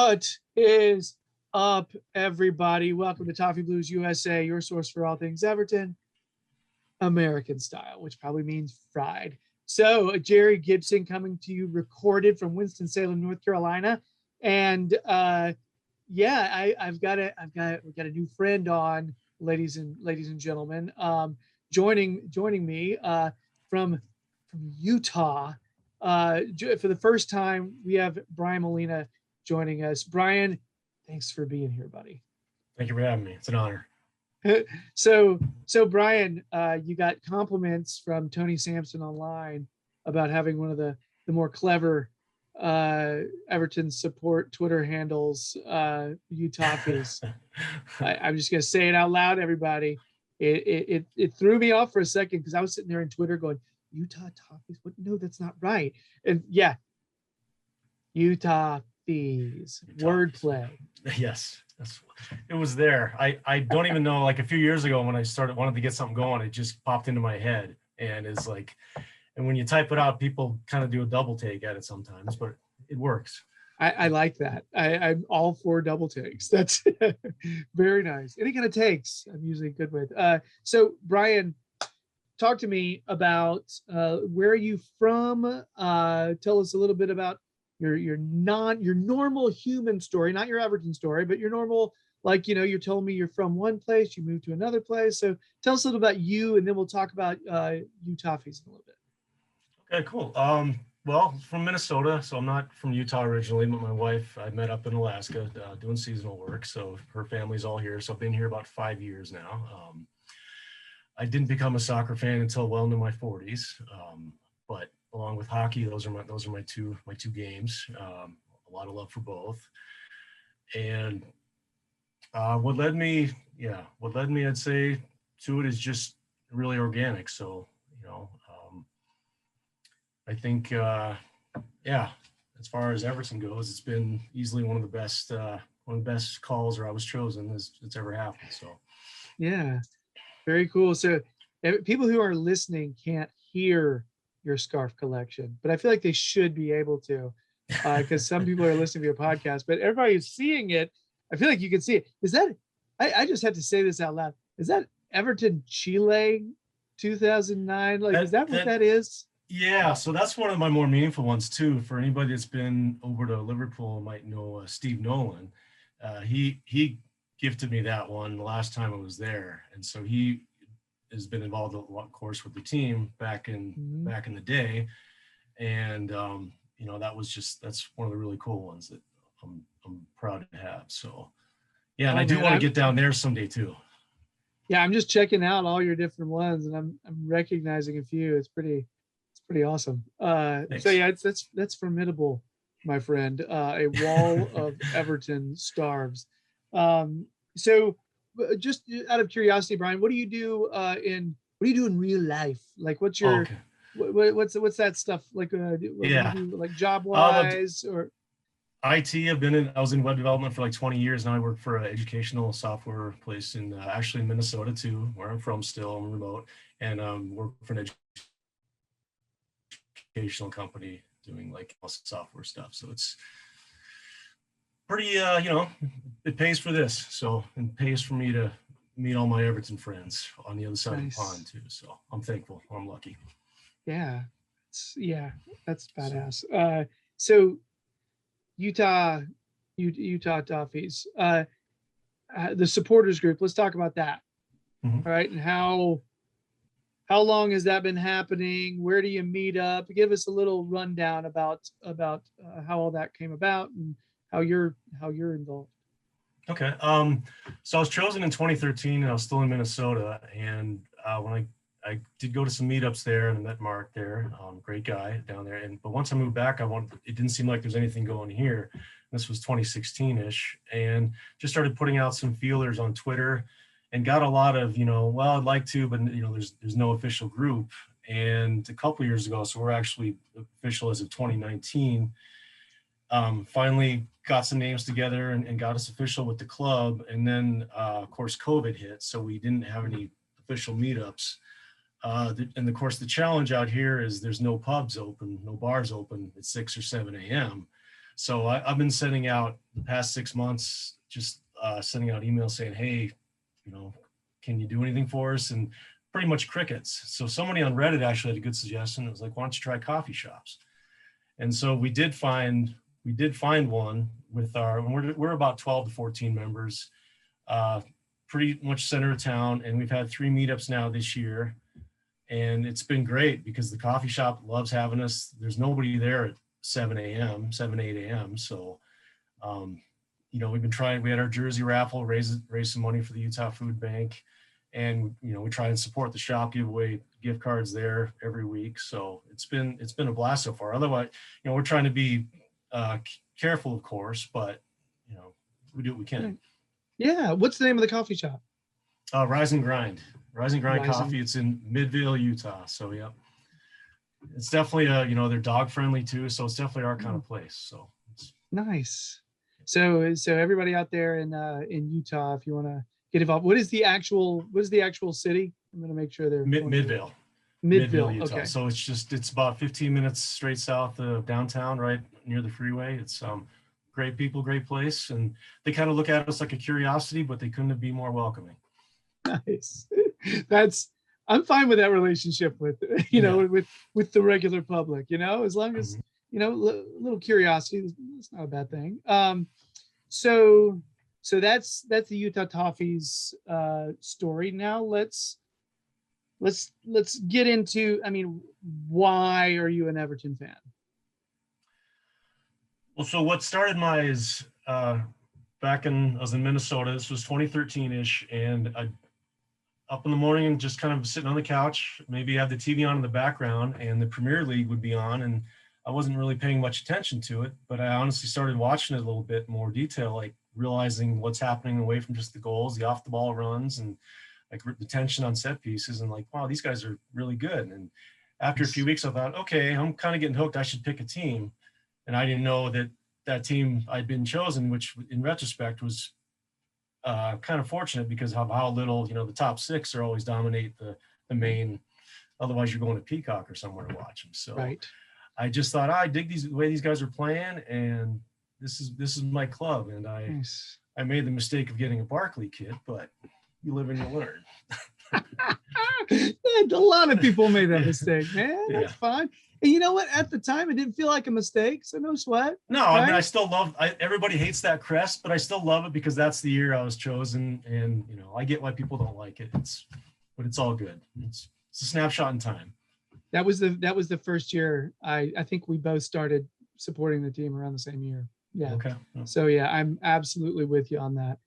What is up, everybody? Welcome to Toffee Blues USA, your source for all things Everton, American style, which probably means fried. So, Gerry Gibson coming to you, recorded from Winston-Salem, North Carolina, and we've got a new friend on, ladies and gentlemen, joining me from Utah. For the first time, we have Brian Molina joining us. Brian, thanks for being here, buddy. Thank you for having me. It's an honor. So Brian, you got compliments from Tony Sampson online about having one of the more clever Everton support Twitter handles, Utahffees. I'm just gonna say it out loud, everybody. It threw me off for a second because I was sitting there in Twitter going, Utahffees? What? No, that's not right. And yeah, Utahffees. Wordplay. Yes, it was there. I don't even know, like a few years ago when I wanted to get something going, it just popped into my head, and it's like, and when you type it out, people kind of do a double take at it sometimes, but it works. I like that. I'm all for double takes. That's very nice. Any kind of takes I'm usually good with. So Brian, talk to me about where are you from? Tell us a little bit about your normal human story, not your Everton story, but your normal, like, you told me you're from one place, you moved to another place. So tell us a little about you, and then we'll talk about Utahffees in a little bit. Okay, cool. Well, from Minnesota, so I'm not from Utah originally, but my wife I met up in Alaska doing seasonal work. So her family's all here. So I've been here about 5 years now. I didn't become a soccer fan until well into my 40s, but along with hockey, those are my two games. A lot of love for both. And what led me, I'd say, to it is just really organic. So, I think, as far as Everton goes, it's been easily one of the best calls, or I was chosen, it's ever happened. So, yeah, very cool. So, people who are listening can't hear your scarf collection, but I feel like they should be able to, because some people are listening to your podcast, but everybody who's seeing it, I feel like you can see it. Is that, I just have to say this out loud, is that Everton Chile 2009? Like, is that what that is? Yeah, so that's one of my more meaningful ones too. For anybody that's been over to Liverpool might know Steve Nolan. He gifted me that one the last time I was there, and so he has been involved, of course, with the team back in the day, and that's one of the really cool ones that I'm proud to have. So yeah, and I do want to get down there someday too. Yeah, I'm just checking out all your different ones, and I'm recognizing a few. It's pretty awesome. So yeah, that's formidable, my friend. A wall of Everton starves. So just out of curiosity, Brian, what do you do in real life? Like, what's your what's that stuff like? What do you do, like, job wise or IT? I was in web development for like 20 years. Now I work for an educational software place in actually Minnesota too, where I'm from. Still, I'm remote, and work for an educational company doing like software stuff. So it's pretty, it pays for this. So it pays for me to meet all my Everton friends on the other side of the pond too. So I'm thankful. I'm lucky. Yeah, that's badass. So Utah Toffees, the supporters group. Let's talk about that. Mm-hmm. All right, and how long has that been happening? Where do you meet up? Give us a little rundown about how all that came about and how you're involved. Okay. So I was chosen in 2013, and I was still in Minnesota. And when I did go to some meetups there and met Mark there, great guy down there. But once I moved back, it didn't seem like there's anything going here. This was 2016-ish, and just started putting out some feelers on Twitter, and got a lot of, I'd like to, but there's no official group. And a couple years ago, so we're actually official as of 2019, finally got some names together and got us official with the club. And then, of course, COVID hit, so we didn't have any official meetups. And of course, the challenge out here is there's no pubs open, no bars open at 6 or 7 a.m. So I've been sending out the past 6 months, just sending out emails saying, hey, can you do anything for us? And pretty much crickets. So somebody on Reddit actually had a good suggestion. It was like, why don't you try coffee shops? And so we did find one with we're about 12 to 14 members, pretty much center of town. And we've had 3 meetups now this year. And it's been great because the coffee shop loves having us. There's nobody there at 7 8 a.m. So, we've been trying, we had our jersey raffle, raise some money for the Utah Food Bank. And, we try and support the shop, give away gift cards there every week. So it's been a blast so far. Otherwise, we're trying to be careful, of course, but, we do what we can. Yeah. What's the name of the coffee shop? Rise and Grind Coffee. It's in Midvale, Utah. So, yeah, it's definitely they're dog friendly too. So it's definitely our kind of place. So it's nice. So everybody out there in Utah, if you want to get involved, what is the actual city? I'm going to make sure they're Midvale, Utah. Okay. So it's about 15 minutes straight south of downtown, right near the freeway. It's great people, great place. And they kind of look at us like a curiosity, but they couldn't be more welcoming. Nice. I'm fine with that relationship with with the regular public, as long as little curiosity, it's not a bad thing. So that's the Utah Toffees story. Now let's get into, why are you an Everton fan? Well, so what started I was in Minnesota. This was 2013-ish, and I up in the morning and just kind of sitting on the couch, maybe have the TV on in the background, and the Premier League would be on, and I wasn't really paying much attention to it, but I honestly started watching it a little bit more detail, like realizing what's happening away from just the goals, the off the ball runs, and like the tension on set pieces, and like, wow, these guys are really good. And after a few weeks, I thought, okay, I'm kind of getting hooked. I should pick a team. And I didn't know that team I'd been chosen, which in retrospect was kind of fortunate because of how little, the top 6 are always dominate the main. Otherwise, you're going to Peacock or somewhere to watch them. So right. I just thought, I dig the way these guys are playing, and this is my club. And I made the mistake of getting a Barkley kit, but you live and you learn. A lot of people made that mistake, man. That's fine. And you know what? At the time, it didn't feel like a mistake, so no sweat. No, right? I still love. Everybody hates that crest, but I still love it because that's the year I was chosen, and I get why people don't like it. But it's all good. It's a snapshot in time. That was the first year. I think we both started supporting the team around the same year. Yeah. Okay. So yeah, I'm absolutely with you on that.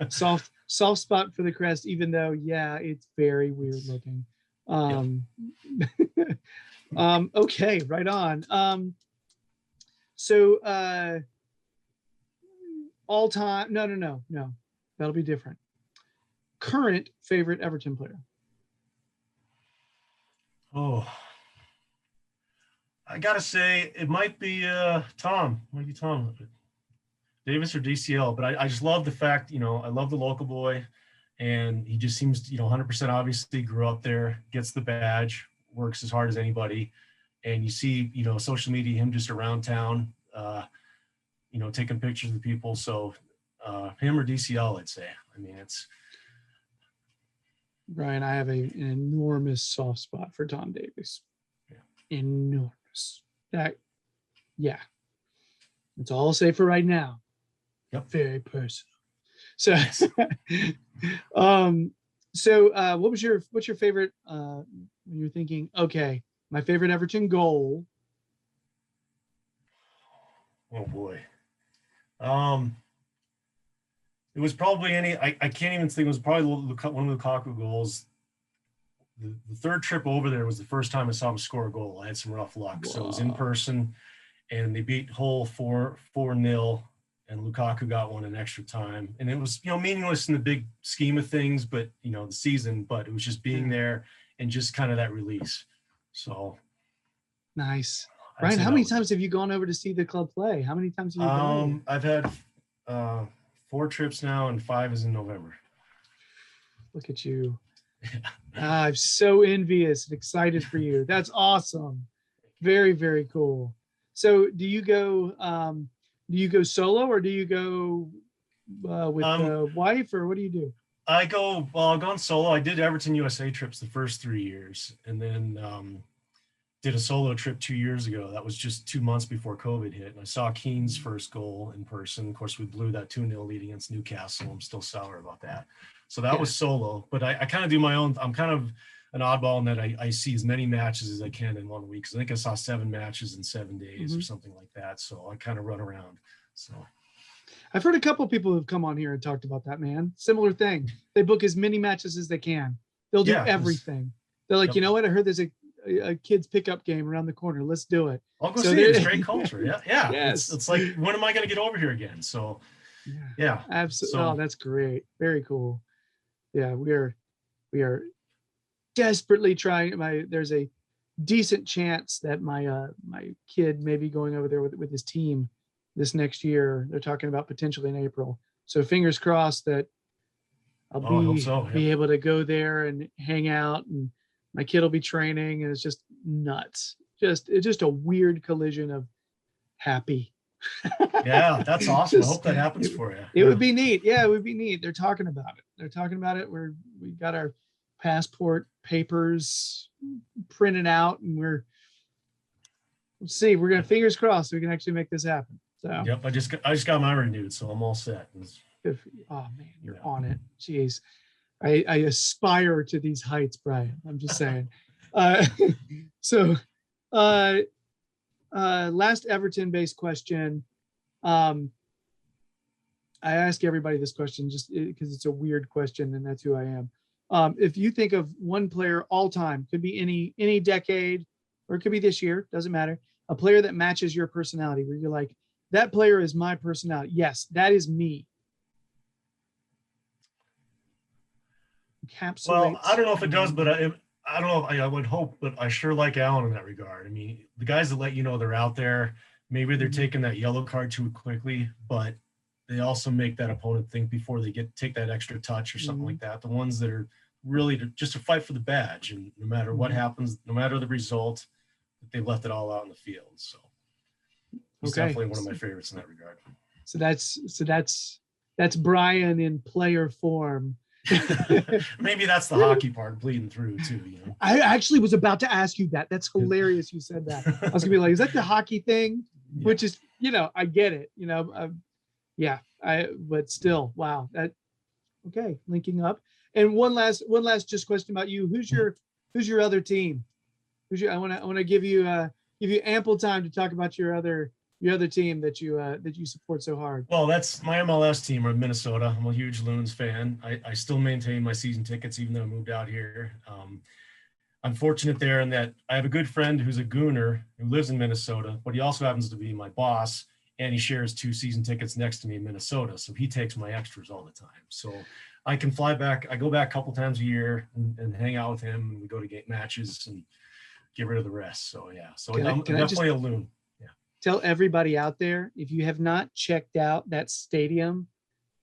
Soft spot for the crest, even though it's very weird looking. Okay, right on. So all time, no, that'll be different. Current favorite Everton player? Oh, I gotta say it might be Tom. Might be Tom Davis or DCL, but I just love the fact, I love the local boy, and he just seems, 100% obviously grew up there, gets the badge, works as hard as anybody. And you see, social media, him just around town, taking pictures of the people. So him or DCL, I'd say. It's. Brian, I have an enormous soft spot for Tom Davis. Yeah. Enormous. That's all I'll say for right now. Yep. Very personal. So, yes. What's your favorite when you're thinking, okay, my favorite Everton goal? Oh boy. It was probably I can't even think. It was probably one of the Lukaku goals. The third trip over there was the first time I saw him score a goal. I had some rough luck. Whoa. So it was in person, and they beat Hull 4-0, and Lukaku got one in extra time. And it was, meaningless in the big scheme of things, but, the season, but it was just being there and just kind of that release. So. Nice. Brian, how many times have you gone over to see the club play? How many times have you gone? I've had 4 trips now, and 5 is in November. Look at you. I'm so envious and excited for you. That's awesome. Very, very cool. So do you go solo, or do you go with the wife, or what do you do? I've gone solo. I did Everton USA trips the first 3 years, and then did a solo trip 2 years ago. That was just 2 months before COVID hit. And I saw Keane's first goal in person. Of course, we blew that 2-0 lead against Newcastle. I'm still sour about that. So that was solo, but I kind of do my own. I'm kind of an oddball in that I see as many matches as I can in 1 week. So I think I saw 7 matches in 7 days or something like that. So I kind of run around. So I've heard a couple of people who've come on here and talked about that, man. Similar thing. They book as many matches as they can. They'll do everything. They're like, you know what? I heard there's a kids pickup game around the corner. Let's do it. I'll go see it. It's great culture. Yeah. Yeah. Yes. It's like, when am I going to get over here again? So yeah. Absolutely. Oh, that's great. Very cool. Yeah. We are desperately trying. There's a decent chance that my kid may be going over there with his team this next year. They're talking about potentially in April. So fingers crossed that I'll be able to go there and hang out, and my kid will be training, and it's just nuts. It's just a weird collision of happy. Yeah, that's awesome. I hope that happens for you. It would be neat. Yeah, it would be neat. They're talking about it. We got our passport papers printed out, and let's see. We're gonna fingers crossed so we can actually make this happen. So yep, I just got mine renewed, so I'm all set. Oh man, you're on it. Jeez, I aspire to these heights, Brian. I'm just saying. So last Everton-based question. I ask everybody this question just because it's a weird question, and that's who I am. If you think of one player all time, could be any decade, or it could be this year, doesn't matter, a player that matches your personality, where you're like, that player is my personality. Yes, that is me. Encapsulates. Well, I don't know if it does, but I don't know. I would hope, but I sure like Allen in that regard. I mean, the guys that let you know they're out there, maybe they're taking that yellow card too quickly, but they also make that opponent think before they take that extra touch or something like that. The ones that are really just to fight for the badge, and no matter what happens, no matter the result, they left it all out in the field. So he's definitely one of my favorites in that regard. So that's Brian in player form. Maybe that's the hockey part bleeding through too. I actually was about to ask you that. That's hilarious. You said that. I was gonna be like, is that the hockey thing? Yeah. Which is, I get it. But still, wow. Okay, linking up. And one last just question about you. Who's your other team? I want to give you ample time to talk about your other team that you support so hard. Well, that's my MLS team, or Minnesota. I'm a huge Loons fan. I still maintain my season tickets even though I moved out here. I'm fortunate there in that I have a good friend who's a Gooner who lives in Minnesota, but he also happens to be my boss, and he shares 2 season tickets next to me in Minnesota. So he takes my extras all the time. So I can fly back. I go back a couple times a year and hang out with him, and we go to game matches and get rid of the rest. So yeah, so I'm definitely a Loon. Tell everybody out there, if you have not checked out that stadium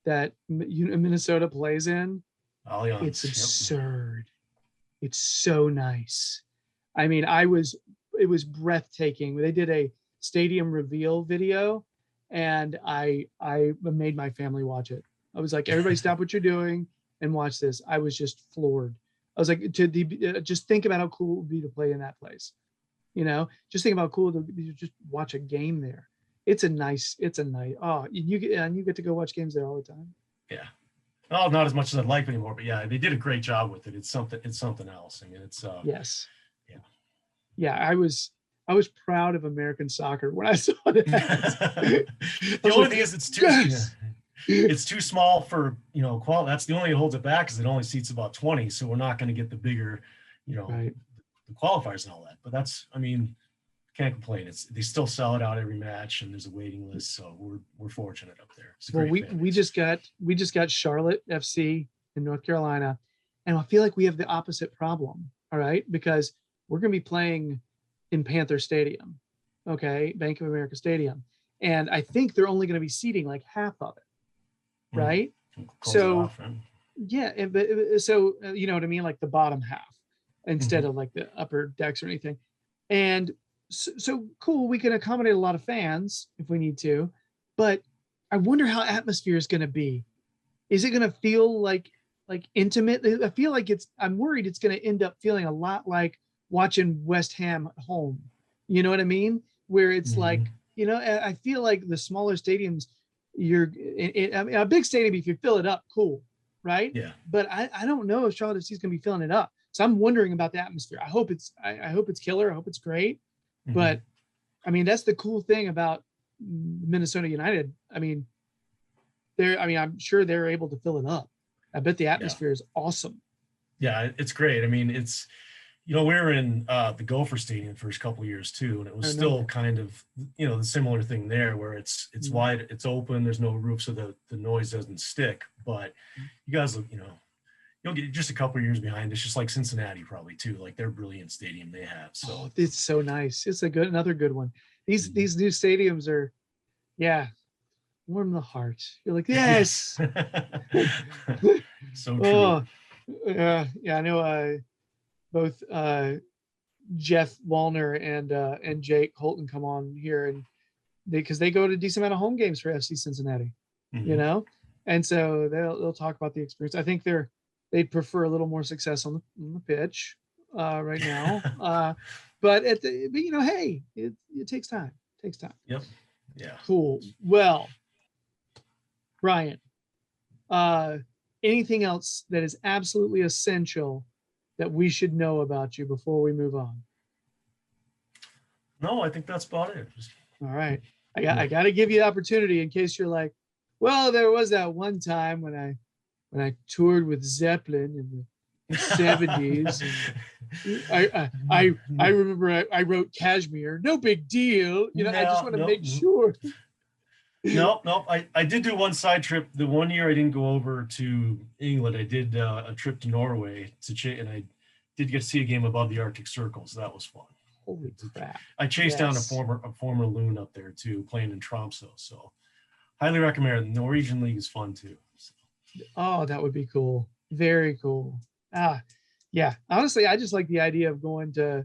that Minnesota plays in, it's absurd. It's so nice. I mean, it was breathtaking. They did a stadium reveal video, and I made my family watch it. I was like, everybody stop what you're doing and watch this. I was just floored. I was like, just think about how cool it would be to play in that place. Just think about how cool to just watch a game there. It's a nice. You get to go watch games there all the time. Yeah. Well, not as much as I'd like anymore, but yeah, they did a great job with it. It's something else. I mean, it's yes. Yeah. Yeah. I was proud of American soccer when I saw that. The only thing is it's too small for, quality. That's the only thing that holds it back, because it only seats about 20. So we're not going to get the bigger, right, the qualifiers and all that. But can't complain. They still sell it out every match, and there's a waiting list. So we're fortunate up there. Well, we just got Charlotte FC in North Carolina, and I feel like we have the opposite problem. All right, because we're going to be playing in Panther Stadium, okay, Bank of America Stadium, and I think they're only going to be seating like half of it, right? So yeah, so you know what I mean, like the bottom half instead of like the upper decks or anything. And so cool. We can accommodate a lot of fans if we need to, but I wonder how atmosphere is going to be. Is it going to feel like intimate? I feel like I'm worried it's going to end up feeling a lot like watching West Ham at home. You know what I mean? Where it's like, I feel like the smaller stadiums, I mean, a big stadium, if you fill it up, cool, right? Yeah. But I don't know if Charlotte FC is going to be filling it up. So I'm wondering about the atmosphere. I hope it's killer. I hope it's great. But I mean, that's the cool thing about Minnesota United. I mean, I'm sure they're able to fill it up. I bet the atmosphere is awesome. Yeah, it's great. I mean, it's, we were in the Gopher Stadium the first couple of years too, and it was still kind of, the similar thing there where it's wide, it's open, there's no roof, so the noise doesn't stick. But you guys, you'll get just a couple of years behind. It's just like Cincinnati probably too, like their brilliant stadium they have. So it's so nice. It's another good one. These new stadiums are, warm the heart. You're like, yes. So true. Yeah. I know both Jeff Wallner and Jake Holton come on here, and because they go to a decent amount of home games for FC Cincinnati, and so they'll talk about the experience. I think they'd prefer a little more success on the pitch right now, but hey, it takes time. Yep. Yeah. Cool. Well, Brian, anything else that is absolutely essential that we should know about you before we move on? No, I think that's about it. All right. I got to give you the opportunity in case you're like, well, there was that one time when I toured with Zeppelin in the 70s. I remember I wrote Kashmir. No big deal. I just want to make sure. Nope. I did do one side trip. The one year I didn't go over to England. I did a trip to Norway and I did get to see a game above the Arctic Circle, so that was fun. Holy crap! I chased down a former loon up there too, playing in Tromsø. So highly recommend. The Norwegian League is fun too. So. Oh, that would be cool. Very cool. Yeah. Honestly, I just like the idea of going to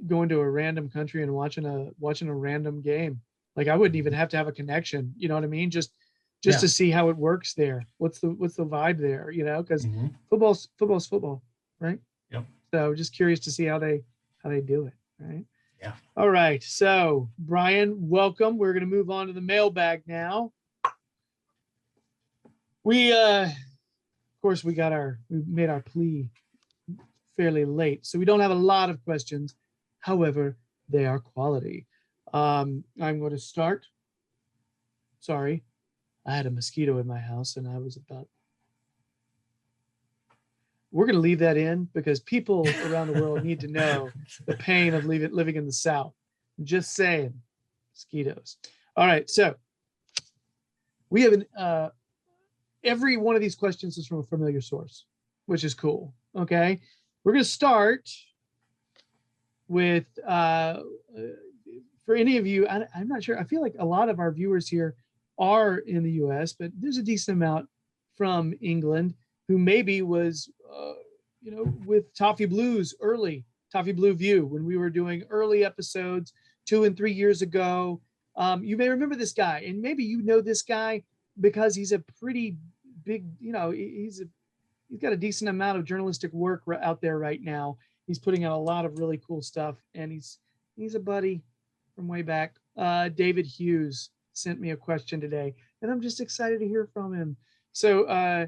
a random country and watching a random game. Like I wouldn't even have to have a connection. You know what I mean? Just to see how it works there. What's the vibe there? Because football's football, right? Yep. So just curious to see how they do it. Right. Yeah. All right. So Brian, welcome. We're going to move on to the mailbag now. We, of course, we made our plea fairly late, so we don't have a lot of questions. However, they are quality. I'm going to start. Sorry, I had a mosquito in my house, and we're going to leave that in because people around the world need to know the pain of living in the South. I'm just saying, mosquitoes. All right, so we have every one of these questions is from a familiar source, which is cool. Okay, we're going to start with for any of you. I'm not sure. I feel like a lot of our viewers here are in the U.S., but there's a decent amount from England who maybe was, with Toffee Blues early, Toffee Blue View, when we were doing early episodes 2 and 3 years ago. You may remember this guy, and maybe you know this guy because he's a pretty big, he's got a decent amount of journalistic work out there right now. He's putting out a lot of really cool stuff, and he's a buddy from way back. David Hughes sent me a question today, and I'm just excited to hear from him. So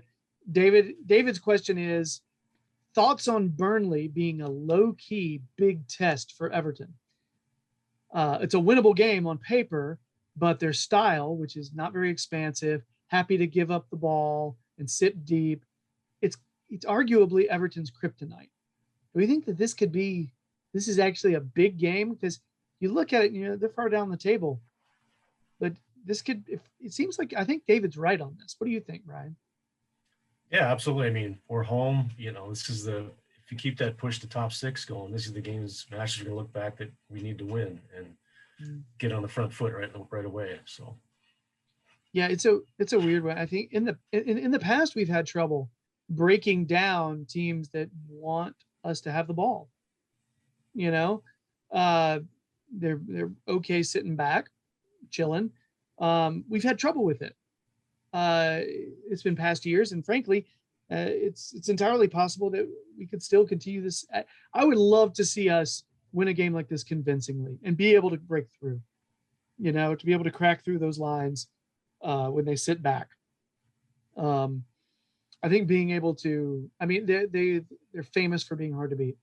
David's question is, thoughts on Burnley being a low-key big test for Everton? It's a winnable game on paper, but their style, which is not very expansive, happy to give up the ball and sit deep, it's arguably Everton's kryptonite. Do we think that this is actually a big game? Because you look at it, they're far down the table, but it seems like, I think David's right on this. What do you think, Ryan? Yeah, absolutely. I mean, we're home. This is if you keep that push to top 6 going, this is the game's matches are going to look back that we need to win and get on the front foot right away. So, yeah, it's a weird one. I think in the past we've had trouble breaking down teams that want us to have the ball. they're okay sitting back, chilling. We've had trouble with it. It's been past years, and frankly, it's entirely possible that we could still continue this. I would love to see us win a game like this convincingly and be able to break through. To be able to crack through those lines when they sit back. I think being able to, I mean, they're famous for being hard to beat.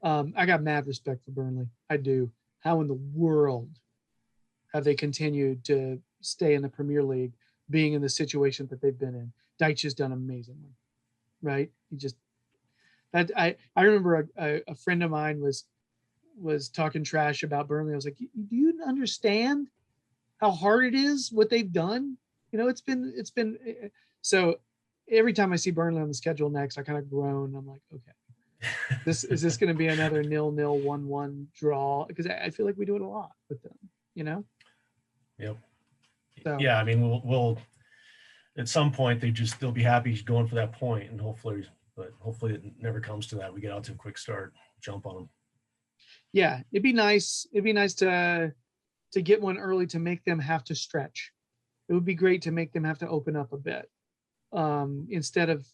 I got mad respect for Burnley. I do. How in the world have they continued to stay in the Premier League, being in the situation that they've been in? Deitch has done amazingly, right? I remember a friend of mine was talking trash about Burnley. I was like, do you understand how hard it is what they've done? It's been so every time I see Burnley on the schedule next, I kind of groan. I'm like, okay, is this going to be another 0-0, 1-1 draw? Because I feel like we do it a lot with them, Yep. So, yeah, I mean, we'll at some point they'll be happy going for that point, and hopefully it never comes to that. We get out to a quick start, jump on them. Yeah, it'd be nice. It'd be nice to get one early to make them have to stretch. It would be great to make them have to open up a bit instead of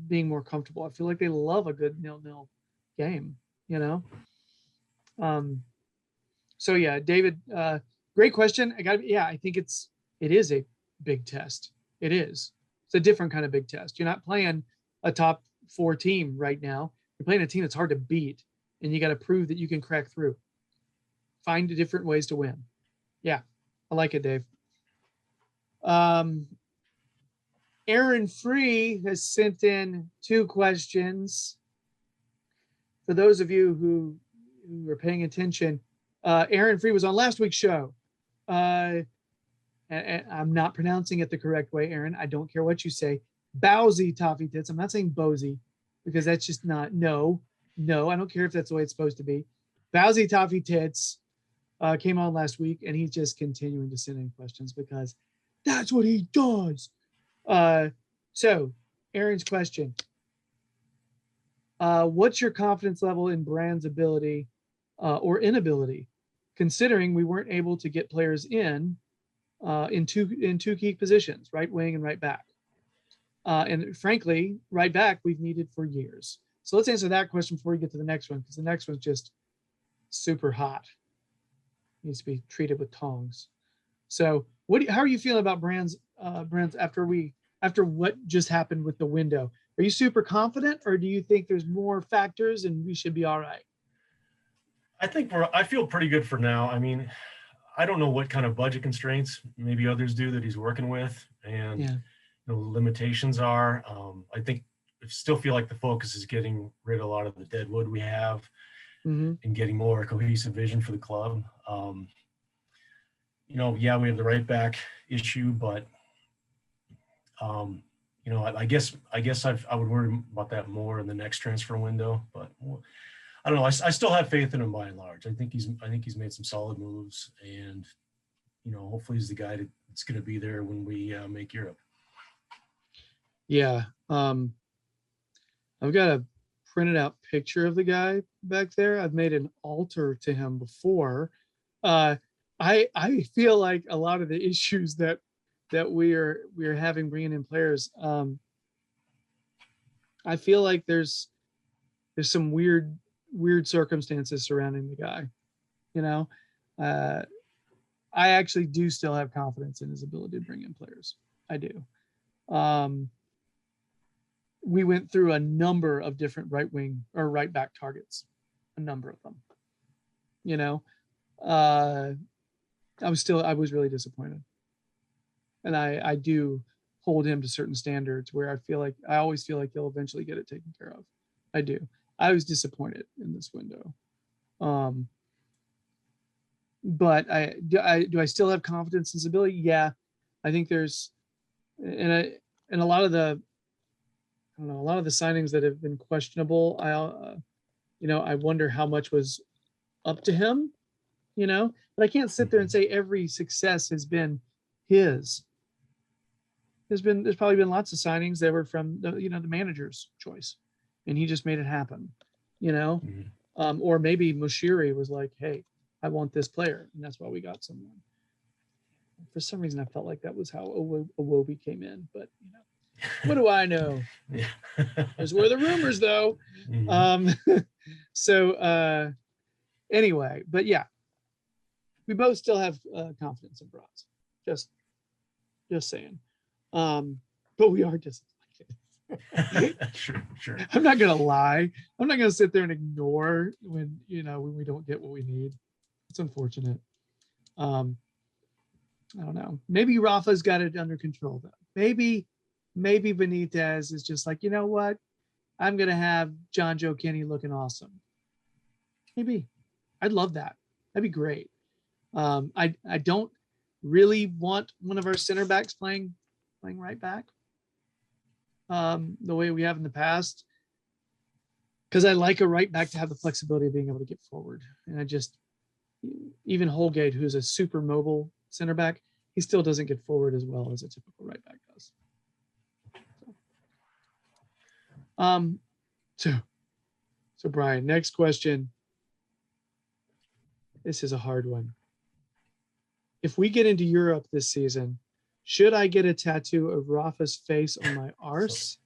being more comfortable. I feel like they love a good 0-0 game, So yeah, David, great question. I think it is a big test. It is. It's a different kind of big test. You're not playing a top 4 team right now. You're playing a team that's hard to beat, and you got to prove that you can crack through. Find different ways to win. Yeah, I like it, Dave. Aaron Free has sent in 2 questions. For those of you who are paying attention, Aaron Free was on last week's show. And I'm not pronouncing it the correct way, Aaron. I don't care what you say. Bowsy Toffee Tits. I'm not saying Bozy, because that's just not, no, I don't care if that's the way it's supposed to be. Bowsy Toffee Tits came on last week, and he's just continuing to send in questions because that's what he does. So Aaron's question, what's your confidence level in Brand's ability or inability, considering we weren't able to get players in two key positions, right wing and right back? And frankly, right back we've needed for years. So let's answer that question before we get to the next one, because the next one's just super hot. Needs to be treated with tongs. So how are you feeling about Brand's after what just happened with the window? Are you super confident, or do you think there's more factors and we should be all right? I feel pretty good for now. I mean, I don't know what kind of budget constraints maybe others do that he's working with, and limitations are. I still feel like the focus is getting rid of a lot of the dead wood we have, and getting more cohesive vision for the club. We have the right back issue, but I guess I would worry about that more in the next transfer window. But I don't know. I still have faith in him by and large. I think he's made some solid moves, and hopefully he's the guy that's going to be there when we make Europe. Yeah, I've got a printed out picture of the guy back there. I've made an altar to him before. I feel like a lot of the issues that we are having bringing in players, I feel like there's some weird circumstances surrounding the guy. I actually do still have confidence in his ability to bring in players. I do. We went through a number of different right wing or right back targets, a number of them. I was really disappointed. And I do hold him to certain standards where I always feel like he'll eventually get it taken care of. I do. I was disappointed in this window. But do I still have confidence in his ability? Yeah. I think there's and a lot of the signings that have been questionable, I wonder how much was up to him, but I can't sit there and say every success has been his. There's probably been lots of signings that were from the manager's choice, and he just made it happen, Or maybe Moshiri was like, hey, I want this player, and that's why we got someone. For some reason, I felt like that was how Iwobi came in, but what do I know? Yeah. Those were the rumors, though. Mhm. So anyway, but yeah, we both still have confidence in Braz. Just saying. But we are disappointed. Sure. I'm not gonna lie. I'm not gonna sit there and ignore when we don't get what we need. It's unfortunate. I don't know. Maybe Rafa's got it under control though. Maybe Benitez is just like, you know what? I'm gonna have John Joe Kenny looking awesome. Maybe. I'd love that. That'd be great. I don't really want one of our center backs playing right back. The way we have in the past. Because I like a right back to have the flexibility of being able to get forward. And I just even Holgate, who's a super mobile center back, he still doesn't get forward as well as a typical right back does. So Brian, next question. This is a hard one. If we get into Europe this season, should I get a tattoo of Rafa's face on my arse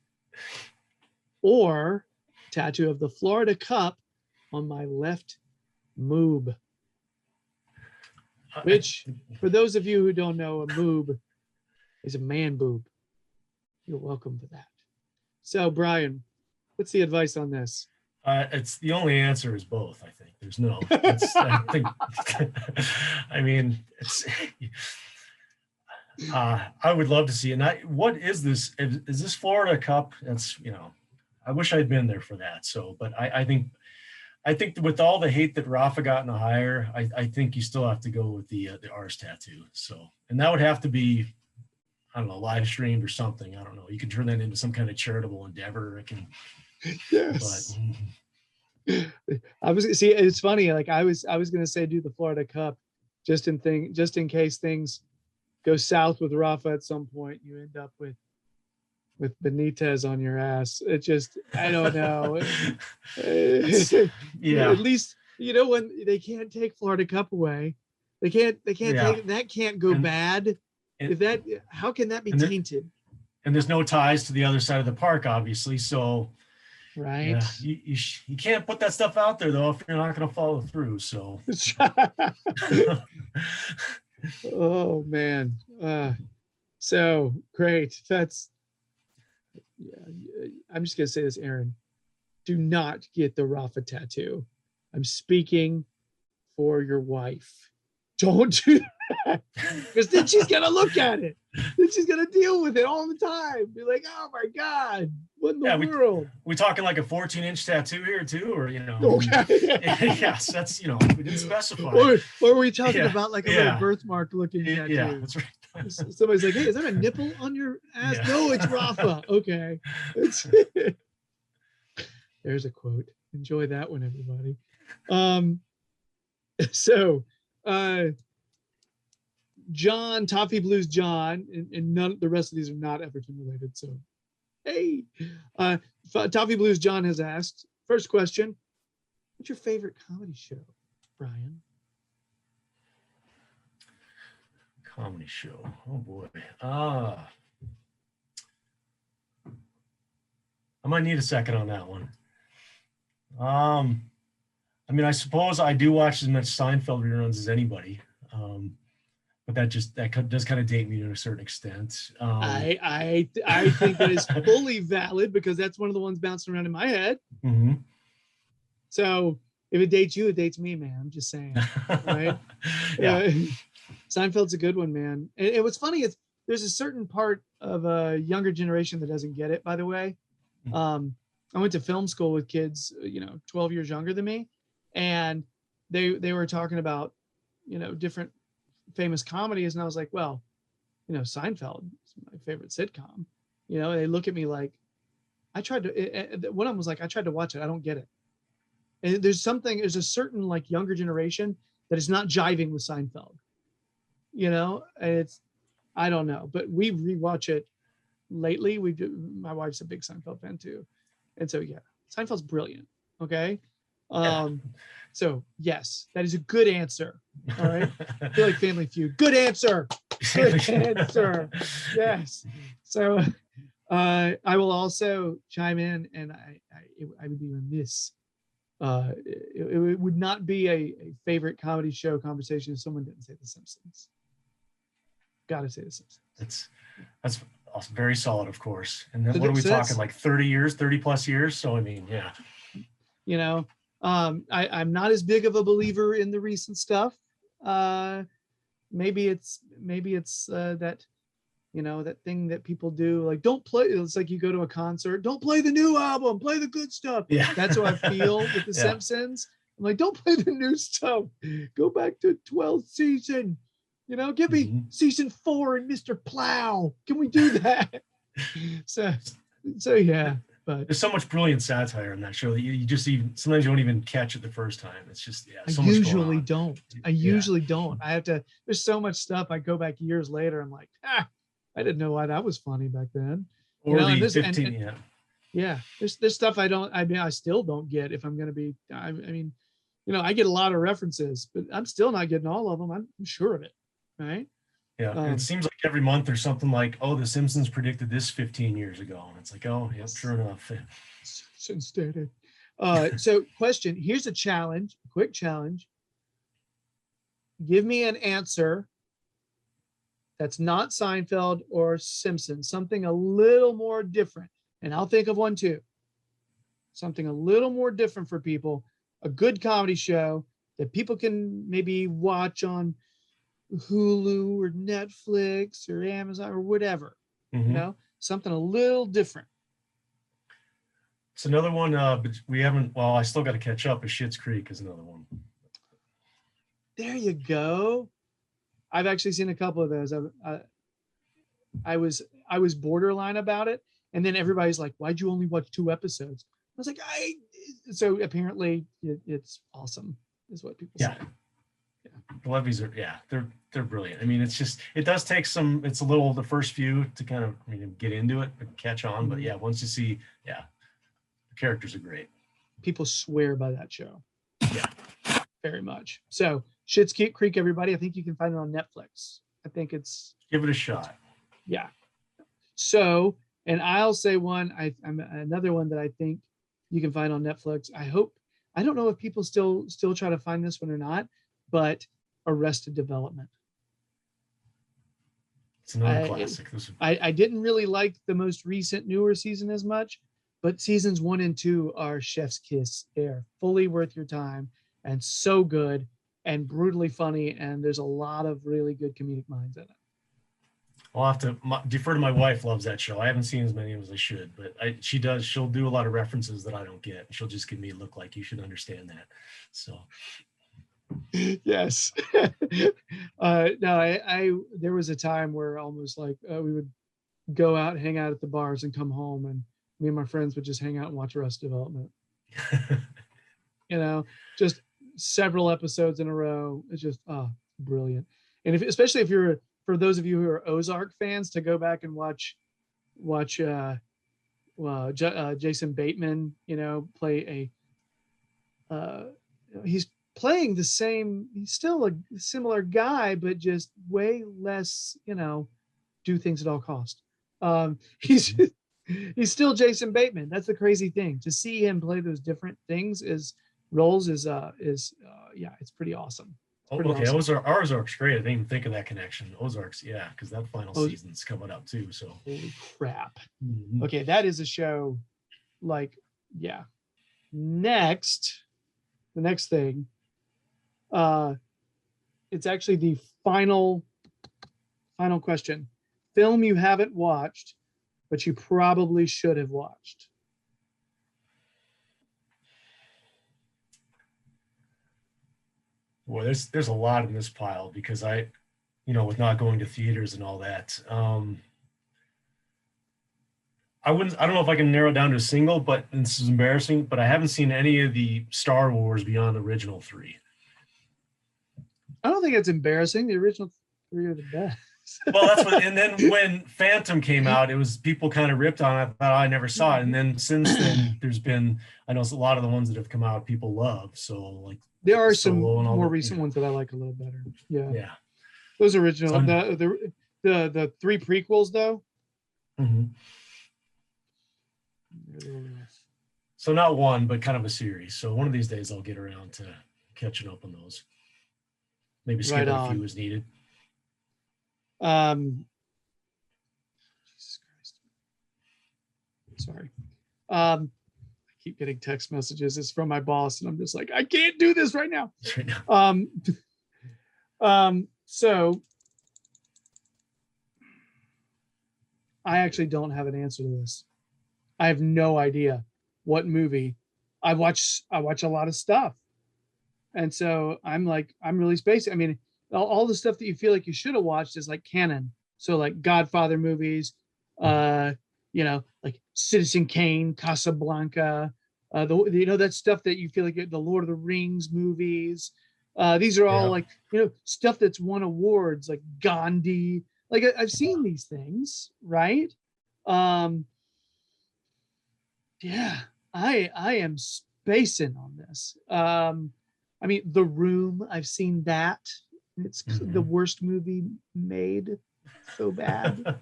or tattoo of the Florida Cup on my left moob? Which, for those of you who don't know, a moob is a man boob. You're welcome for that. So, Brian, what's the advice on this? It's the only answer is both. I think there's no. I think. I mean, it's. I would love to see it. What is this? Is this Florida Cup? That's I wish I'd been there for that. So, but I think with all the hate that Rafa got in the hire, I think you still have to go with the arse tattoo. So, and that would have to be, I don't know, live streamed or something. I don't know. You can turn that into some kind of charitable endeavor. I can. Yes. But it's funny. Like I was going to say, do the Florida Cup just in case things go south with Rafa at some point. You end up with Benitez on your ass. It just, I don't know. Yeah. At least, when they can't take Florida Cup away, they can't take it. That can't go bad. How can that be tainted? And there's no ties to the other side of the park, obviously. So, right. Yeah, you can't put that stuff out there though if you're not going to follow through. So. Oh man. So great. I'm just gonna say this, Aaron. Do not get the Rafa tattoo. I'm speaking for your wife. Don't do that. Because then she's gonna look at it. Then she's gonna deal with it all the time. Be like, oh my God, what in the world? We talking like a 14-inch tattoo here too, or Okay. Yes, that's we didn't specify. Or are we talking about like a little birthmark looking tattoo? Yeah, that's right. Somebody's like, hey, is that a nipple on your ass? Yeah. No, it's Rafa. Okay. There's a quote. Enjoy that one, everybody. So John, Toffee Blues John, and none the rest of these are not Everton related. So hey. Toffee Blues John has asked, first question, what's your favorite comedy show, Brian? Comedy show. Oh boy. I might need a second on that one. I mean, I suppose I do watch as much Seinfeld reruns as anybody. But that does kind of date me to a certain extent. I think that is fully valid because that's one of the ones bouncing around in my head. Mm-hmm. So if it dates you, it dates me, man. I'm just saying, right? Yeah. Seinfeld's a good one, man. And what's funny is there's a certain part of a younger generation that doesn't get it, by the way. I went to film school with kids, 12 years younger than me. And they were talking about, different famous comedies. And I was like, well, Seinfeld is my favorite sitcom. They look at me like, one of them was like, I tried to watch it. I don't get it. And there's a certain like younger generation that is not jiving with Seinfeld. I don't know, but we rewatch it lately. My wife's a big Seinfeld fan too. And so, yeah, Seinfeld's brilliant. Okay. So yes, that is a good answer. All right. I feel like Family Feud. Good answer. Good answer. Yes. So I will also chime in, and I would be remiss. It would not be a favorite comedy show conversation if someone didn't say The Simpsons. Got to say The Simpsons. That's also very solid, of course. And then what are we talking, like 30 plus years? So I mean, yeah. You know, I'm not as big of a believer in the recent stuff. Maybe it's that, you know, that thing that people do, like, don't play. It's like you go to a concert, don't play the new album, play the good stuff. Yeah. That's how I feel with The Simpsons. I'm like, don't play the new stuff. Go back to 12th season. You know, give me season 4 and Mr. Plow. Can we do that? so yeah. But there's so much brilliant satire in that show that you just sometimes you don't even catch it the first time. It's just so I usually don't. I have to. There's so much stuff. I go back years later. I'm like, I didn't know why that was funny back then. Or the 15. Yeah. There's stuff I still don't get if I'm going to be. I mean, you know, I get a lot of references, but I'm still not getting all of them. I'm sure of it. Right. Yeah. And it seems like every month there's something like, oh, The Simpsons predicted this 15 years ago. And it's like, oh, yeah, sure enough. Stated. So question, here's a challenge, quick challenge. Give me an answer that's not Seinfeld or Simpsons, something a little more different. And I'll think of one too. Something a little more different for people, a good comedy show that people can maybe watch on Hulu or Netflix or Amazon or whatever, you know, something a little different. It's another one, but we haven't, well, I still got to catch up. Schitt's Creek is another one. There you go. I've actually seen a couple of those. I was borderline about it. And then everybody's like, why'd you only watch 2 episodes? I was like, so apparently it's awesome is what people say. The Levies are, they're brilliant. I mean, it's just, it does take it's a little, the first few to kind of, get into it and catch on. But yeah, once you see, the characters are great. People swear by that show. Yeah. Very much. So Schitt's Creek, everybody, I think you can find it on Netflix. I think it's. Give it a shot. Yeah. So, and I'll say one, I'm another one that I think you can find on Netflix. I don't know if people still try to find this one or not, but Arrested Development. It's another classic. I didn't really like the most recent newer season as much, but seasons 1 and 2 are chef's kiss. They're fully worth your time and so good and brutally funny. And there's a lot of really good comedic minds in it. I'll have to defer to my wife. Loves that show. I haven't seen as many as I should, but she does. She'll do a lot of references that I don't get. She'll just give me a look like you should understand that. So. Yes. No, there was a time where almost like we would go out and hang out at the bars and come home, and me and my friends would just hang out and watch Arrested Development. You know, just several episodes in a row. It's just brilliant. And especially if you're, for those of you who are Ozark fans, to go back and watch Jason Bateman, play he's playing the same, he's still a similar guy, but just way less, do things at all cost. He's still Jason Bateman. That's the crazy thing. To see him play those different things it's pretty awesome. Okay, awesome. Ozark's great. I didn't even think of that connection. Ozark's, because that final season's coming up too. So holy crap. Mm-hmm. Okay, that is a show. Next, the next thing. It's actually the final question. Film you haven't watched, but you probably should have watched. Boy, there's a lot in this pile because with not going to theaters and all that. I don't know if I can narrow it down to a single, but this is embarrassing, but I haven't seen any of the Star Wars beyond the original 3. I don't think it's embarrassing. The original 3 are the best. Well, that's what, and then when Phantom came out, it was people kind of ripped on it. I thought, I never saw it. And then since then, there's been, I know a lot of the ones that have come out, people love. So like, there are some Solo and all more that, recent ones that I like a little better. Yeah. Yeah. Those original, So, the three prequels though. mhm. So not one, but kind of a series. So one of these days I'll get around to catching up on those. Maybe skip a few as needed. Jesus Christ. Sorry. I keep getting text messages. It's from my boss, and I'm just like, I can't do this right now. So I actually don't have an answer to this. I have no idea what movie. I watch a lot of stuff. And so I'm really spacing. I mean, all the stuff that you feel like you should have watched is like canon. So like Godfather movies, like Citizen Kane, Casablanca, that stuff that you feel like the Lord of the Rings movies. These are all like, stuff that's won awards, like Gandhi. Like I've seen these things, right? Yeah, I am spacing on this. I mean, The Room, I've seen that. It's the worst movie made. So bad.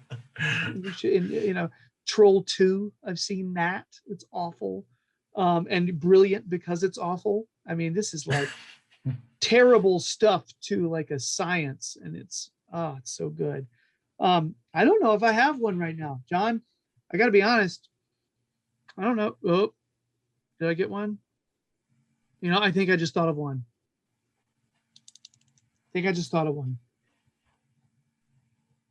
Troll 2, I've seen that. It's awful. And brilliant because it's awful. I mean, this is like terrible stuff to like a science, and it's so good. I don't know if I have one right now, John. I got to be honest. I don't know. Oh, did I get one? I think I just thought of one.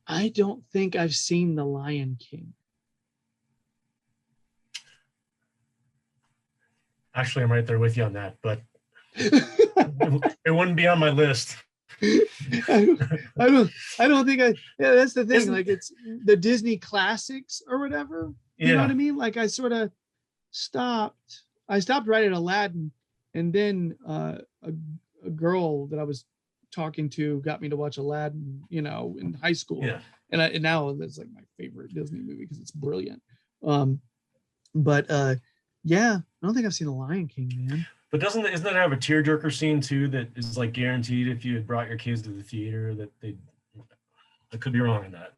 I don't think I've seen The Lion King. Actually, I'm right there with you on that, but it wouldn't be on my list. I don't think that's the thing. Like it's the Disney classics or whatever. You know what I mean? Like I sort of stopped. I stopped right at Aladdin, and then a girl that I was talking to got me to watch Aladdin, in high school. Yeah. And now that's like my favorite Disney movie because it's brilliant. Yeah, I don't think I've seen The Lion King, man. But isn't that have a tearjerker scene too that is like guaranteed if you had brought your kids to the theater that I could be wrong in that.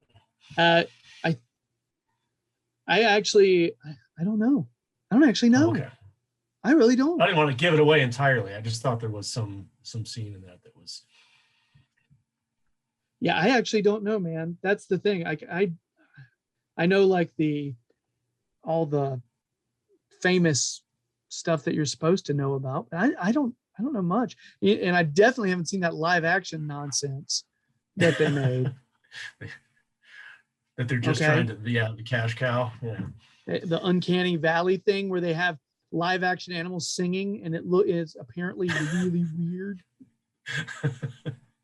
I don't know. I don't actually know. Okay. I really don't. I didn't want to give it away entirely. I just thought there was some scene in that was. Yeah, I actually don't know, man. That's the thing. I know like all the famous stuff that you're supposed to know about. I don't know much, and I definitely haven't seen that live action nonsense that they made. That they're just trying to, the cash cow. Yeah. The Uncanny Valley thing where they have live action animals singing, and it is apparently really weird.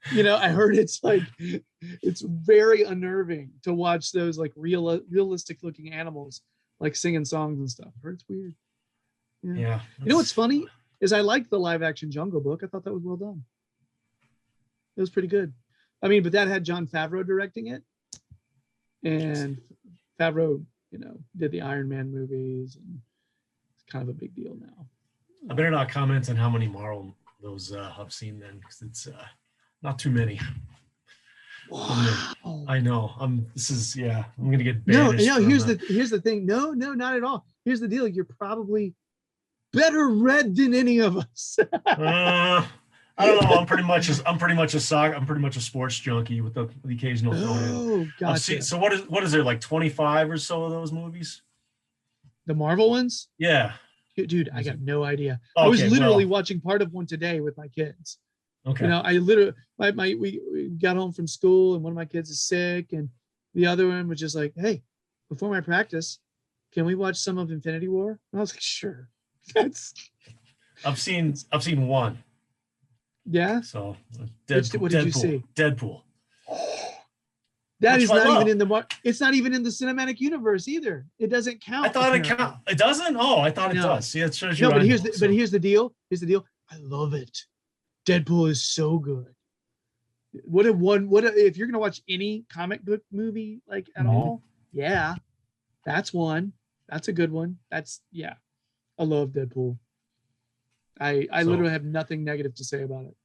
I heard it's very unnerving to watch those like realistic looking animals like singing songs and stuff. I heard it's weird. Yeah. What's funny is I liked the live action Jungle Book. I thought that was well done. It was pretty good. I mean, but that had Jon Favreau directing it, and Favreau, did the Iron Man movies, and it's kind of a big deal now. I better not comment on how many Marvel those I've seen then, because it's not too many. Wow. I know. I'm gonna get banished. No. Here's the thing. No, not at all. Here's the deal. You're probably better read than any of us. I don't know. I'm pretty much a sports junkie with the occasional. Oh, gotcha. So what is there, like 25 or so of those movies? The Marvel ones? Yeah. Dude, I got no idea. Okay, I was literally watching part of one today with my kids. Okay. I literally we got home from school and one of my kids is sick, and the other one was just like, hey, before my practice, can we watch some of Infinity War? And I was like, sure. I've seen one. Yeah. So what did you see? Deadpool. That is not even in the it's not even in the cinematic universe either. It doesn't count. I thought it count. It doesn't? Oh, I thought it does. See, it shows you. No, but here's the deal. I love it. Deadpool is so good. if you're gonna watch any comic book movie like at all, yeah, that's one. That's a good one. I love Deadpool. I literally have nothing negative to say about it.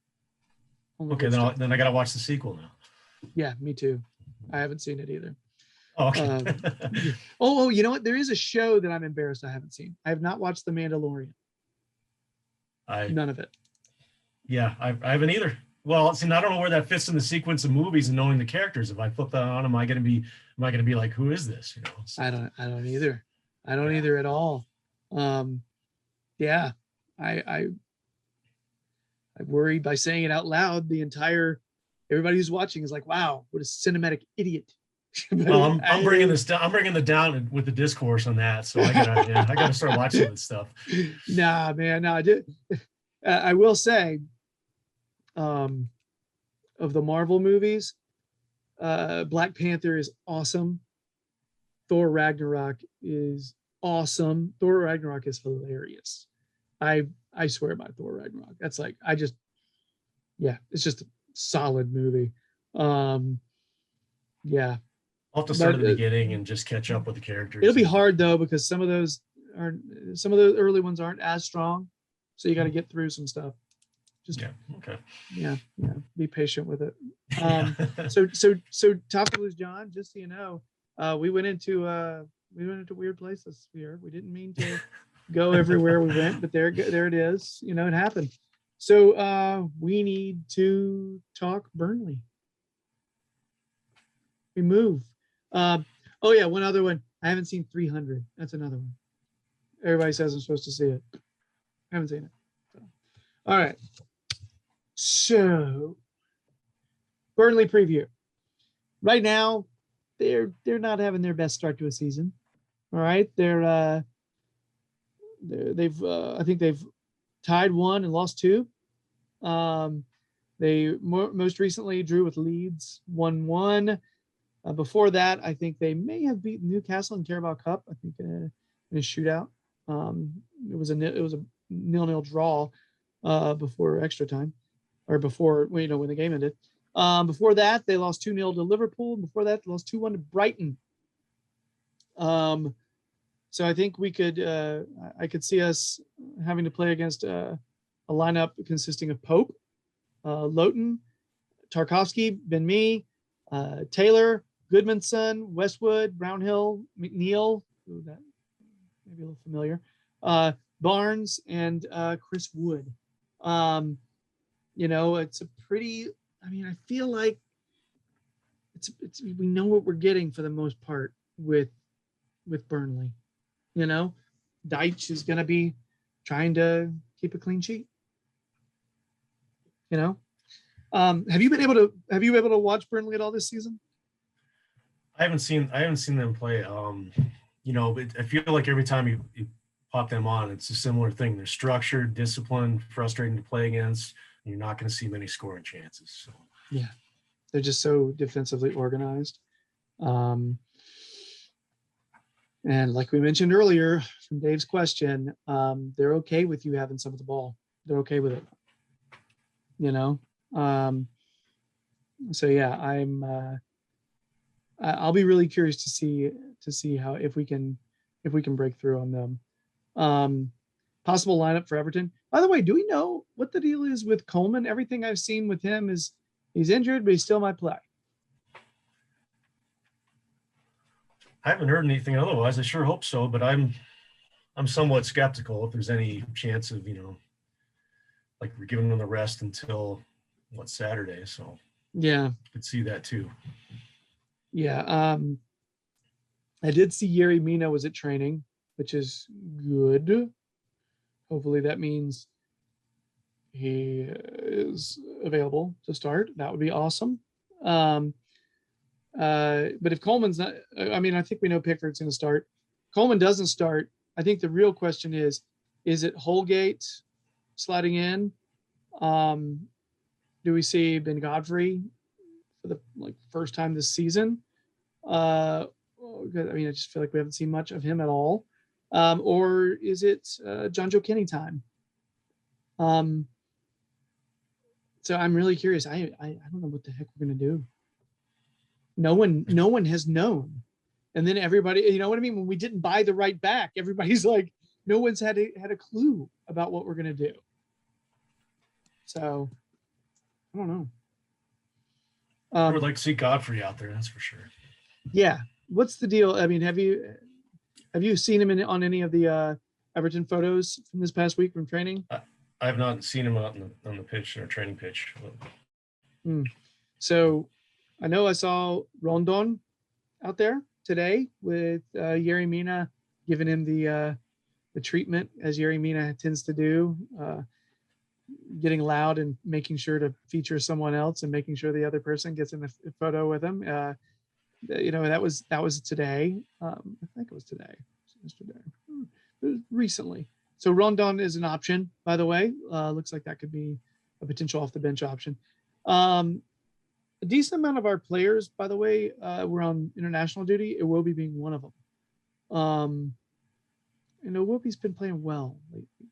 Okay, then I gotta watch the sequel now. Yeah, me too. I haven't seen it either. Oh, okay. You know what? There is a show that I'm embarrassed I haven't seen. I have not watched The Mandalorian. None of it. Yeah, I haven't either. Well, see, I don't know where that fits in the sequence of movies and knowing the characters. If I flip that on, am I gonna be like, who is this? You know? So, I don't either. I don't either at all. Yeah, I worry by saying it out loud. Everybody who's watching is like, wow, what a cinematic idiot. Well, I'm bringing this down. I'm bringing it down with the discourse on that. So I gotta start watching this stuff. Nah, man, no, I will say, of the Marvel movies, Black Panther is awesome. Thor Ragnarok is awesome. Thor Ragnarok is hilarious. I swear by Thor Ragnarok. That's like, it's just a solid movie. Yeah. I'll have to start at the beginning and just catch up with the characters. It'll be hard though, because some of the early ones aren't as strong. So you got to get through some stuff. Okay. Yeah. Be patient with it. So Toffee Blues John, just so you know, we went into weird places here. We didn't mean to go everywhere we went, but there it is. You know, it happened. So we need to talk Burnley. We move. One other one. I haven't seen 300. That's another one. Everybody says I'm supposed to see it. I haven't seen it. So. All right. So Burnley preview. Right now, they're not having their best start to a season. All right. I think they've tied 1 and lost 2. They most recently drew with Leeds 1-1. Before that, I think they may have beaten Newcastle in Carabao Cup. I think in a shootout. It was a 0-0 draw before extra time, or before when the game ended. Before that, they lost 2-0 to Liverpool. Before that, they lost 2-1 to Brighton. So I think I could see us having to play against a lineup consisting of Pope, Lowton, Tarkovsky, Ben-Mee, Taylor, Goodmanson, Westwood, Brownhill, McNeil. Ooh, that maybe a little familiar. Barnes and Chris Wood. It's a pretty. I mean, I feel like it's we know what we're getting for the most part with Burnley. Deitch is going to be trying to keep a clean sheet. Have you been able to watch Burnley at all this season? I haven't seen them play. I feel like every time you pop them on, it's a similar thing. They're structured, disciplined, frustrating to play against. And you're not going to see many scoring chances. So. Yeah, they're just so defensively organized. And like we mentioned earlier from Dave's question, they're okay with you having some of the ball. They're okay with it. So yeah, I'll be really curious to see how if we can break through on them. Possible lineup for Everton. By the way, do we know what the deal is with Coleman? Everything I've seen with him is he's injured, but he still might play. I haven't heard anything otherwise. I sure hope so, but I'm somewhat skeptical if there's any chance of, like we're giving them the rest until Saturday. So yeah, could see that too. Yeah. I did see Gerry Mina was at training, which is good. Hopefully that means he is available to start. That would be awesome. But if Coleman's not, I think we know Pickford's going to start. Coleman doesn't start. I think the real question is it Holgate sliding in? Do we see Ben Godfrey for the first time this season? I just feel like we haven't seen much of him at all. Or is it John Joe Kenny time? So I'm really curious. I don't know what the heck we're gonna do. No one has known. And then everybody, you know what I mean? When we didn't buy the right back, everybody's like, no one's had a clue about what we're gonna do. So I don't know. I would like to see Godfrey out there, that's for sure. Yeah. What's the deal? I mean, have you seen him on any of the Everton photos from this past week from training? I have not seen him out on the pitch or training pitch. So I know I saw Rondon out there today with Yerry Mina giving him the treatment, as Yerry Mina tends to do, getting loud and making sure to feature someone else and making sure the other person gets in the photo with him. That was today. I think it was today, yesterday, recently. So Rondon is an option, by the way. Looks like that could be a potential off the bench option. A decent amount of our players, by the way, were on international duty. Iwobi being one of them. And Iwobi's been playing well lately.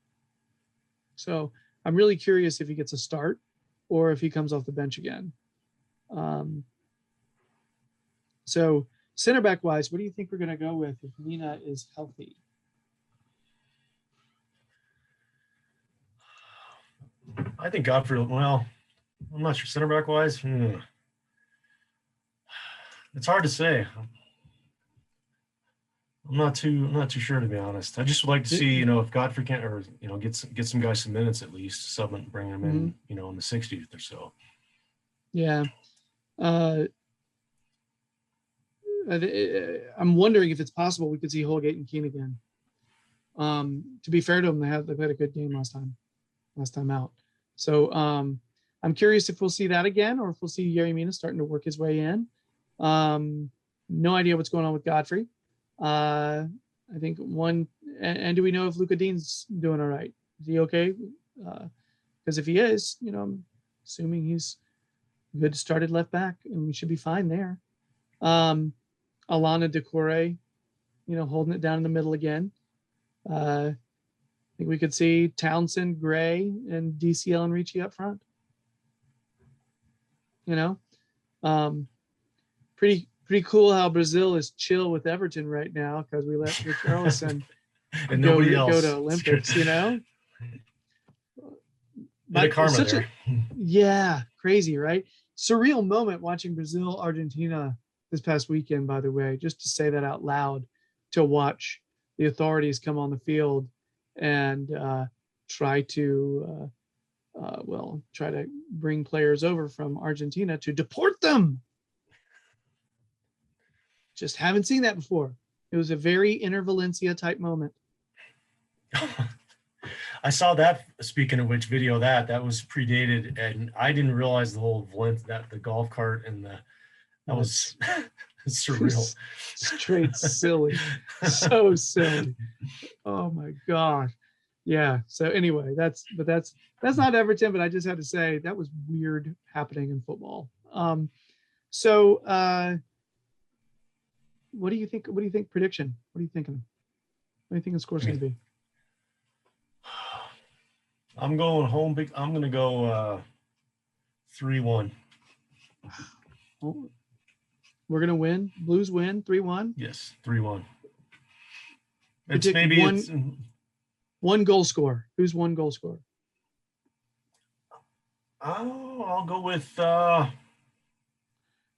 So I'm really curious if he gets a start or if he comes off the bench again. So center back wise, what do you think we're going to go with if Mina is healthy? I think Godfrey, well, I'm not sure center back wise. It's hard to say. I'm not too sure, to be honest. I just would like to see, if Godfrey can, or get some guys some minutes at least, bring them in, in the 60th or so. Yeah. I'm wondering if it's possible we could see Holgate and Keane again. To be fair to them, they've had a good game last time out. So I'm curious if we'll see that again, or if we'll see Yerry Mina starting to work his way in. No idea what's going on with Godfrey. I think and do we know if Luka Dean's doing all right? Is he okay? Because if he is, I'm assuming he's good started left back, and we should be fine there. Alana Decore, holding it down in the middle again. I think we could see Townsend, Gray, and DCL and Ricci up front. Pretty cool how Brazil is chill with Everton right now because we let Richarlison and nobody else go to Olympics. But karma there. Yeah, crazy, right? Surreal moment watching Brazil Argentina this past weekend, by the way, just to say that out loud, to watch the authorities come on the field and try to bring players over from Argentina to deport them. Just haven't seen that before. It was a very Inter Valencia type moment. I saw that, speaking of which, video that was predated, and I didn't realize the whole the golf cart and that was surreal. Straight silly. So silly. Oh my God. Yeah. So anyway, that's not Everton, but I just had to say that was weird happening in football. What do you think? What do you think? Prediction? What are you thinking? What do you think the score's going to be? I'm going home big. I'm going to go 3-1. We're going to win. Blues win 3-1. Yes, 3-1. It's maybe one goal score. Who's one goal scorer? Oh, I'll go with. I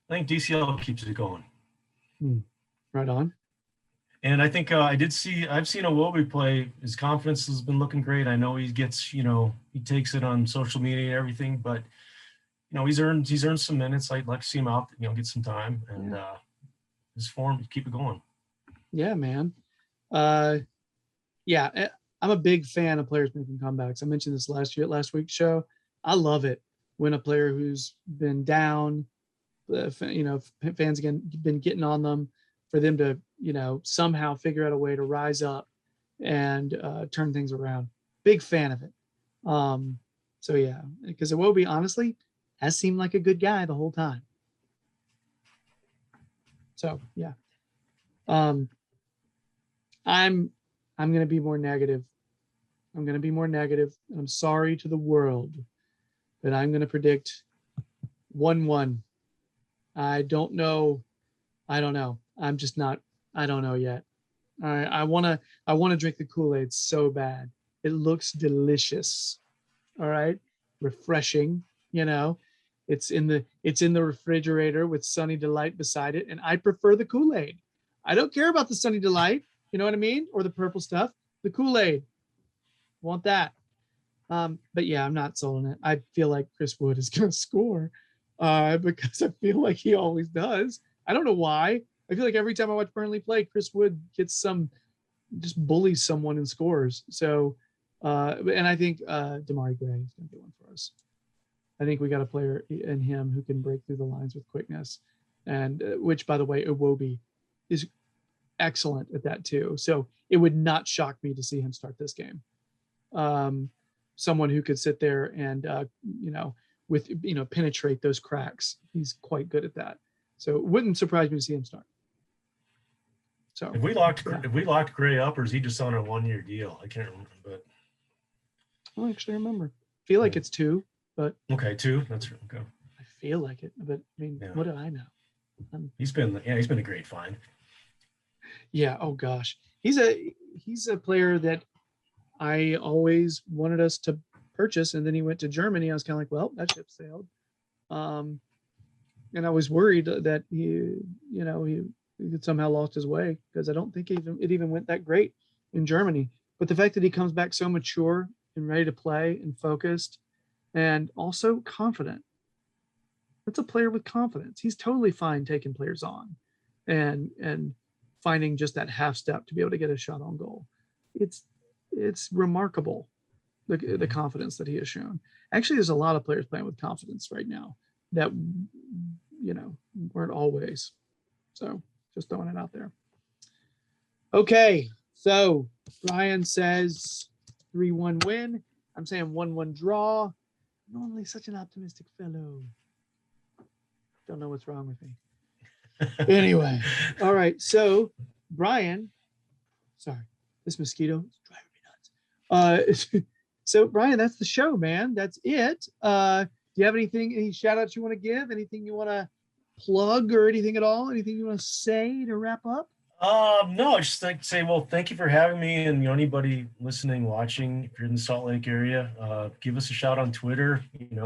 think DCL keeps it going. Right on. And I think I've seen Iwobi play. His confidence has been looking great. I know he gets, he takes it on social media and everything, but he's earned some minutes. I'd like to see him out, get some time and his form, keep it going. Yeah, man. I'm a big fan of players making comebacks. I mentioned this last week's show. I love it when a player who's been down, fans again been getting on them, for them to somehow figure out a way to rise up and turn things around. Big fan of it. So yeah, because Iwobi honestly has seemed like a good guy the whole time. So yeah, I'm going to be more negative. And I'm sorry to the world, but I'm going to predict 1-1. I don't know. I don't know. I'm just not. I don't know yet. All right. I wanna drink the Kool-Aid so bad. It looks delicious. All right. Refreshing. It's in the refrigerator with Sunny Delight beside it, and I prefer the Kool-Aid. I don't care about the Sunny Delight. You know what I mean? Or the purple stuff. The Kool-Aid. Want that. But yeah, I'm not sold on it. I feel like Chris Wood is going to score because I feel like he always does. I don't know why. I feel like every time I watch Burnley play, Chris Wood just bullies someone and scores. So, and I think Damari Gray is going to get one for us. I think we got a player in him who can break through the lines with quickness, and which, by the way, Iwobi is excellent at that too. So it would not shock me to see him start this game. Someone who could sit there and penetrate those cracks. He's quite good at that. So it wouldn't surprise me to see him start. So if we locked Gray up, or is he just on a 1-year deal? I can't remember, but I don't actually remember. I feel like it's 2, but okay, 2. That's okay. I feel like it, but I mean, what do I know? He's been a great find. Yeah. Oh gosh, he's a player that I always wanted us to purchase, and then he went to Germany. I was kind of like, well, that ship sailed. And I was worried that he had somehow lost his way, because I don't think it even went that great in Germany. But the fact that he comes back so mature and ready to play and focused and also confident. That's a player with confidence. He's totally fine taking players on and finding just that half step to be able to get a shot on goal. It's remarkable, the confidence that he has shown. Actually, there's a lot of players playing with confidence right now that weren't always. So just throwing it out there. Okay, so Brian says 3-1 win. I'm saying 1-1 draw. Normally such an optimistic fellow. Don't know what's wrong with me. Anyway, all right. So Brian, sorry, this mosquito is driving me nuts. So Brian, that's the show, man. That's it. Do you have any shout outs you want to give? Anything you want to plug or anything at all? Anything you want to say to wrap up? No, I just like to say, well, thank you for having me. And anybody listening, watching, if you're in the Salt Lake area, give us a shout on Twitter.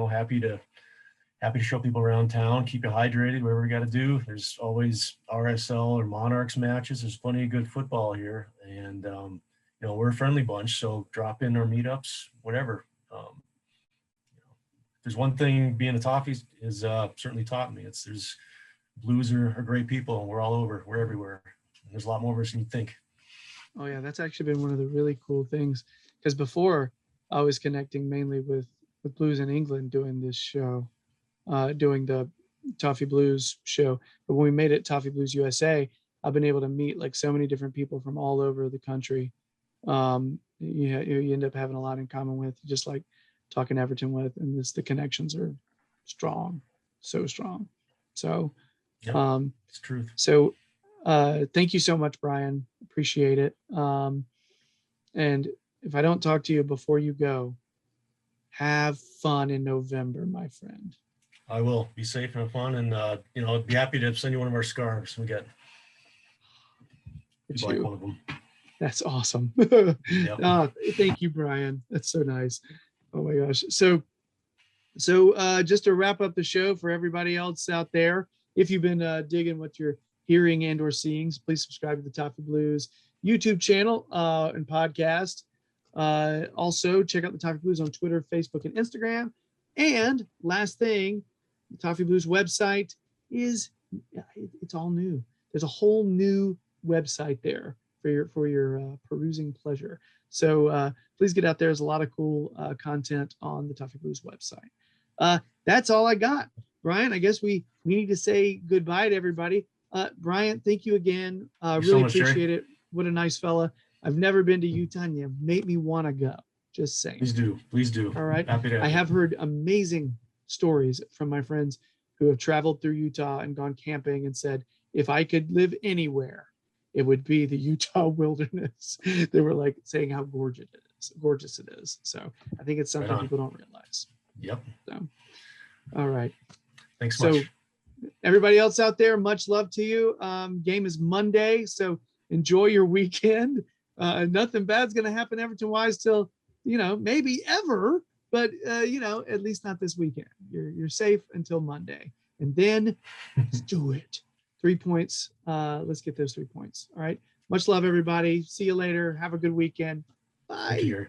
Happy to show people around town. Keep you hydrated, whatever we got to do. There's always RSL or Monarchs matches. There's plenty of good football here, and we're a friendly bunch. So drop in our meetups, whatever. There's one thing being a Toffee is certainly taught me. There's Blues are great people, and we're all over. We're everywhere. And there's a lot more of us than you think. Oh yeah, that's actually been one of the really cool things, because before I was connecting mainly with Blues in England doing this show, doing the Toffee Blues show. But when we made it Toffee Blues USA, I've been able to meet like so many different people from all over the country. You end up having a lot in common with, just like talking Everton with, and the connections are strong, so strong. So it's truth. So thank you so much, Brian. Appreciate it. And if I don't talk to you before you go, have fun in November, my friend. I will. Be safe and have fun, and I'd be happy to send you one of our scarves. We got like one of them. That's awesome. Yep. Thank you, Brian. That's so nice. Oh my gosh. So just to wrap up the show for everybody else out there, if you've been digging what you're hearing and or seeing, please subscribe to the Toffee Blues YouTube channel and podcast. Also check out the Toffee Blues on Twitter, Facebook, and Instagram. And last thing, the Toffee Blues website it's all new. There's a whole new website there for your perusing pleasure. So please get out there. There's a lot of cool content on the Toffee Blues website. That's all I got. Brian, I guess we need to say goodbye to everybody. Brian, thank you again. Really appreciate it. What a nice fella. I've never been to Utah, and you made me want to go. Just saying. Please do. All right. Happy to. I have heard amazing stories from my friends who have traveled through Utah and gone camping and said, if I could live anywhere, it would be the Utah wilderness. They were like saying how gorgeous it is. So I think it's something people don't realize. Yep. So, all right. Thanks So, much. everybody else out there, much love to you. Game is Monday, so enjoy your weekend. Nothing bad's going to happen Everton wise till, maybe ever, but at least not this weekend. You're safe until Monday, and then let's do it. 3 points. Let's get those 3 points. All right. Much love, everybody. See you later. Have a good weekend. Bye. Thank you, Gerry.